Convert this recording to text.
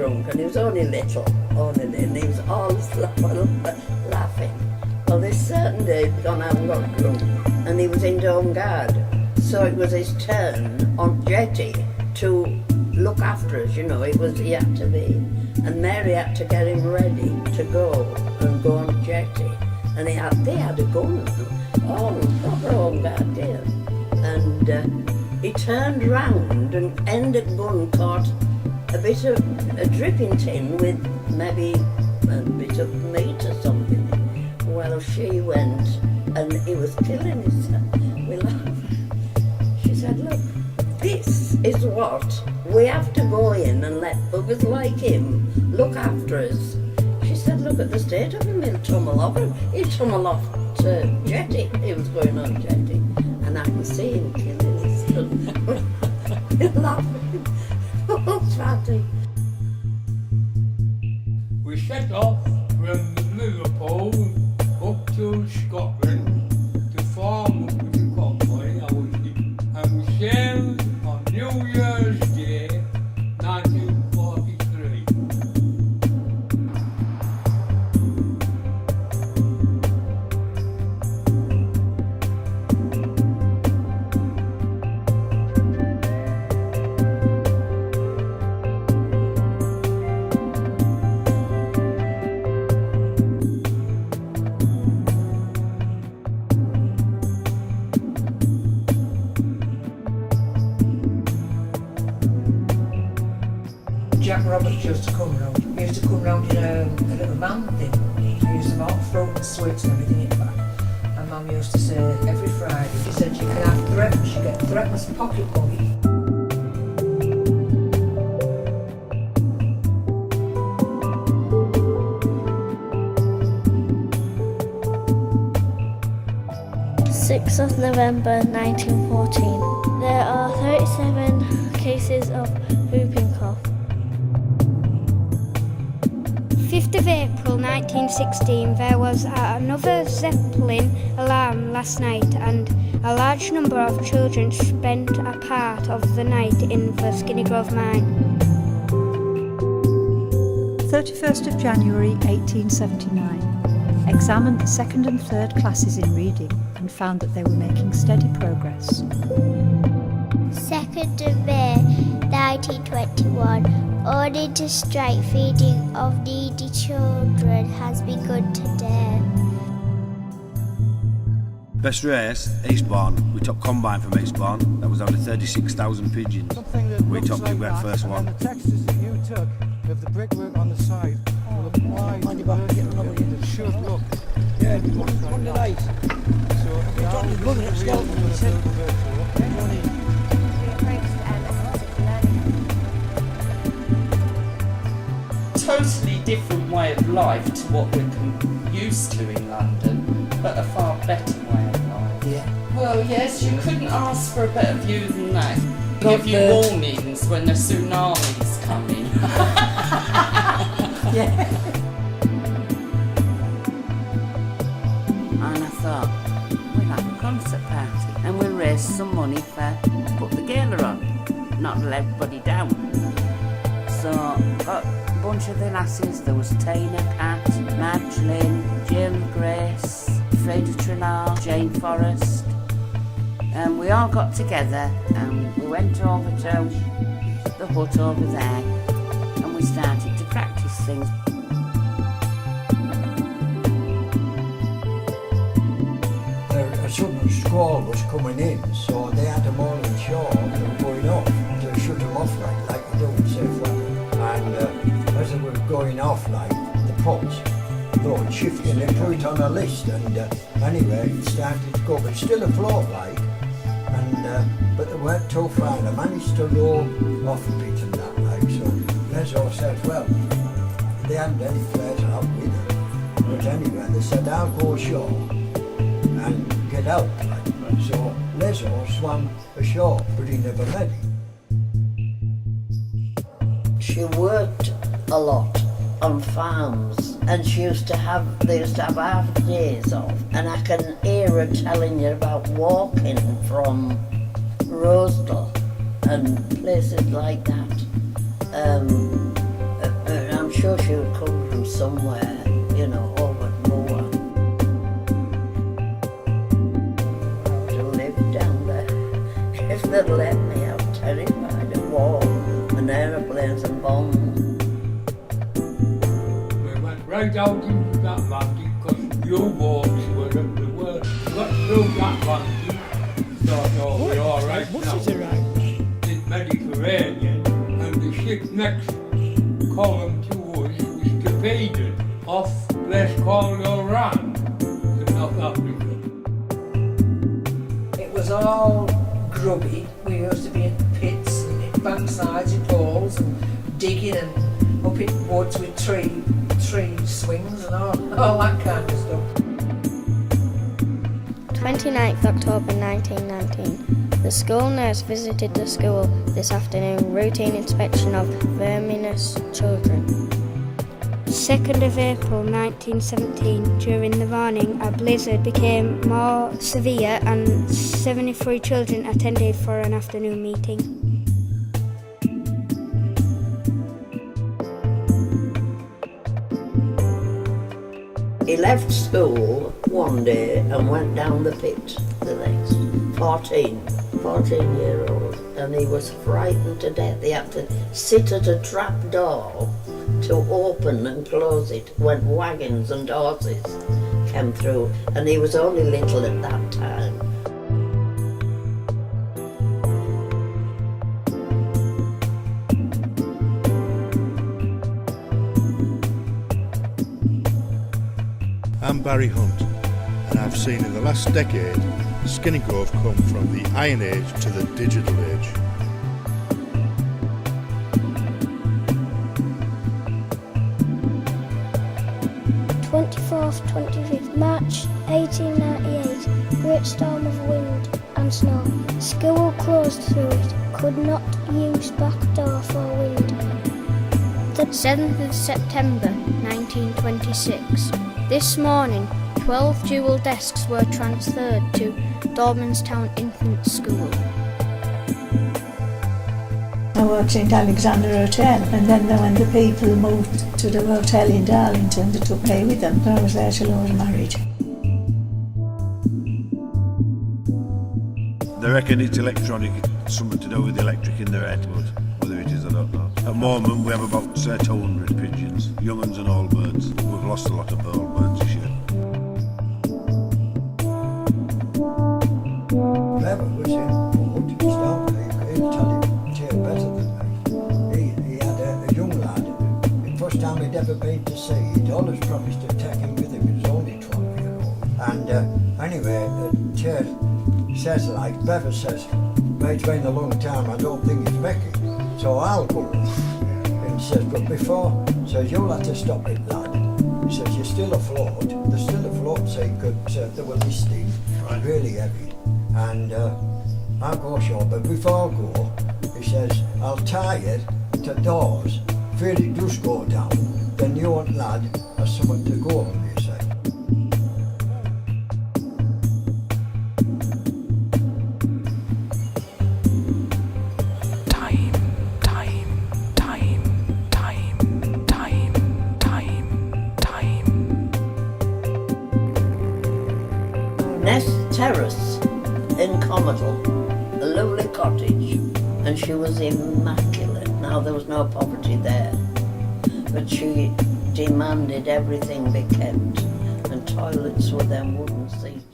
drunk, and he was only little, and he was always laughing. Well, this certain day he'd gone out and got drunk, and he was in home guard. So it was his turn on jetty to look after us, you know, he had to be. And Mary had to get him ready to go on jetty. And they had a gun, proper home guard deal. And he turned round and end of gun caught a bit of a dripping tin with maybe a bit of meat or something. Well, she went and he was killing himself. We laughed. She said, look, this is what we have to go in and let buggers like him look after us. She said, look at the state of him, he'll tumble off. He'll tumble off to jetty. He was going on jetty. And I can see him killing himself. He's laughing. Oh, fatty. We set off from Liverpool up to Scotland to form up with the convoy I was in, and we sailed on New Year's Day 1943. Jack Roberts used to come round. He used to come round in a little van thing. He used them all, fruit and sweets and everything in the back. And Mum used to say every Friday, she said you can have threepence, you get threepence pocket money. November 1914. There are 37 cases of whooping cough. 5th of April 1916, there was another Zeppelin alarm last night, and a large number of children spent a part of the night in the Skinningrove mine. 31st of January 1879. Examined the 2nd and 3rd classes in reading and found that they were making steady progress. 2nd of May 1921. Order to strike feeding of needy children has begun today. Best race, Eastbourne. We took combine from Eastbourne. That was over 36,000 pigeons. We took to get first one. And the textures that you took of the brickwork on the side will apply to the should look. Yeah, one delight. So Johnny's looking at skeleton. He said, Johnny. Totally different way of life to what we're used to in London, but a far better way of life. Yeah. Well, yes, you couldn't ask for a better view than that. Got Give you warnings when the tsunami's coming. Yeah. And I thought, we'll have a concert party and we'll raise some money to put the gala on, not let everybody down. So got a bunch of the lasses. There was Tina, Pat, Madeleine, Jim, Grace, Freda Trillar, Jane Forrest, and we all got together and we went over to the hut over there and we started to practice things. A sudden squall was coming in, so they had them all in shore and going off to shut them off like you do with safe weapon. And as they were going off, like the pots, Lord shifting, they put it on a list, and anyway, it started to go, but still afloat like, and but they weren't too far. They managed to roll off a bit and that, like, so Les said, well, they hadn't any flares out with them, but anyway, they said, I'll go ashore and get out, like. So Les swam ashore, but he never let him. She worked a lot on farms, and they used to have half days off, and I can hear her telling you about walking from Rosedale and places like that, sure she would come from somewhere, you know, over moor. To live down there. If they'd let me, I'm terrified of war and aeroplanes and bombs. We went right out into that landing because U-boats were everywhere. We got through that landing, thought, oh, we're all right now. It's Mediterranean, and the ship next column to us was torpedoed off a place called Oran in North Africa. It was all grubby. We used to be in pits and in backsides of holes and digging and up in woods with tree swings and all that kind of stuff. 29th October 1919. The school nurse visited the school this afternoon, routine inspection of verminous children. 2nd of April 1917, during the morning, a blizzard became more severe and 73 children attended for an afternoon meeting. He left school one day and went down the pit the next. 14-year-old, and he was frightened to death. He had to sit at a trap door to open and close it when wagons and horses came through, and he was only little at that time. I'm Barry Hunt, and I've seen in the last decade Skinningrove come from the Iron Age to the Digital Age. March 1898, great storm of wind and snow. School closed through it, could not use back door for wind. The 7th of September 1926. This morning, 12 dual desks were transferred to Dormanstown Infant School. I worked in Alexander Hotel, and then when the people moved to the hotel in Darlington, they took me with them. I was there till I was married. They reckon it's electronic, something to do with the electric in their head, but whether it is, I don't know. At the moment, we have about 200 pigeons, young uns and old birds. We've lost a lot of old birds this year. Clever was in Ford, he's down there, he'll tell you better than me. He had a young lad, the first time he'd ever been to sea, he'd always promised to take him with him, he was only 12-year-old. And anyway, the chair says, like, Bever says, it's been a long time, I don't think he's making. So I'll go. And he says, but before, says, you'll have to stop it, lad. He says, you're still afloat. They're still afloat, so he could, they were listing, really heavy. And I'll go ashore, but before I go, he says, I'll tie it to doors. If it does go down, then you and lad has someone to go on, you say. Nest Terrace in Commodore, a lovely cottage, and she was immaculate. Now there was no poverty there, but she demanded everything be kept, and toilets were then wooden seats.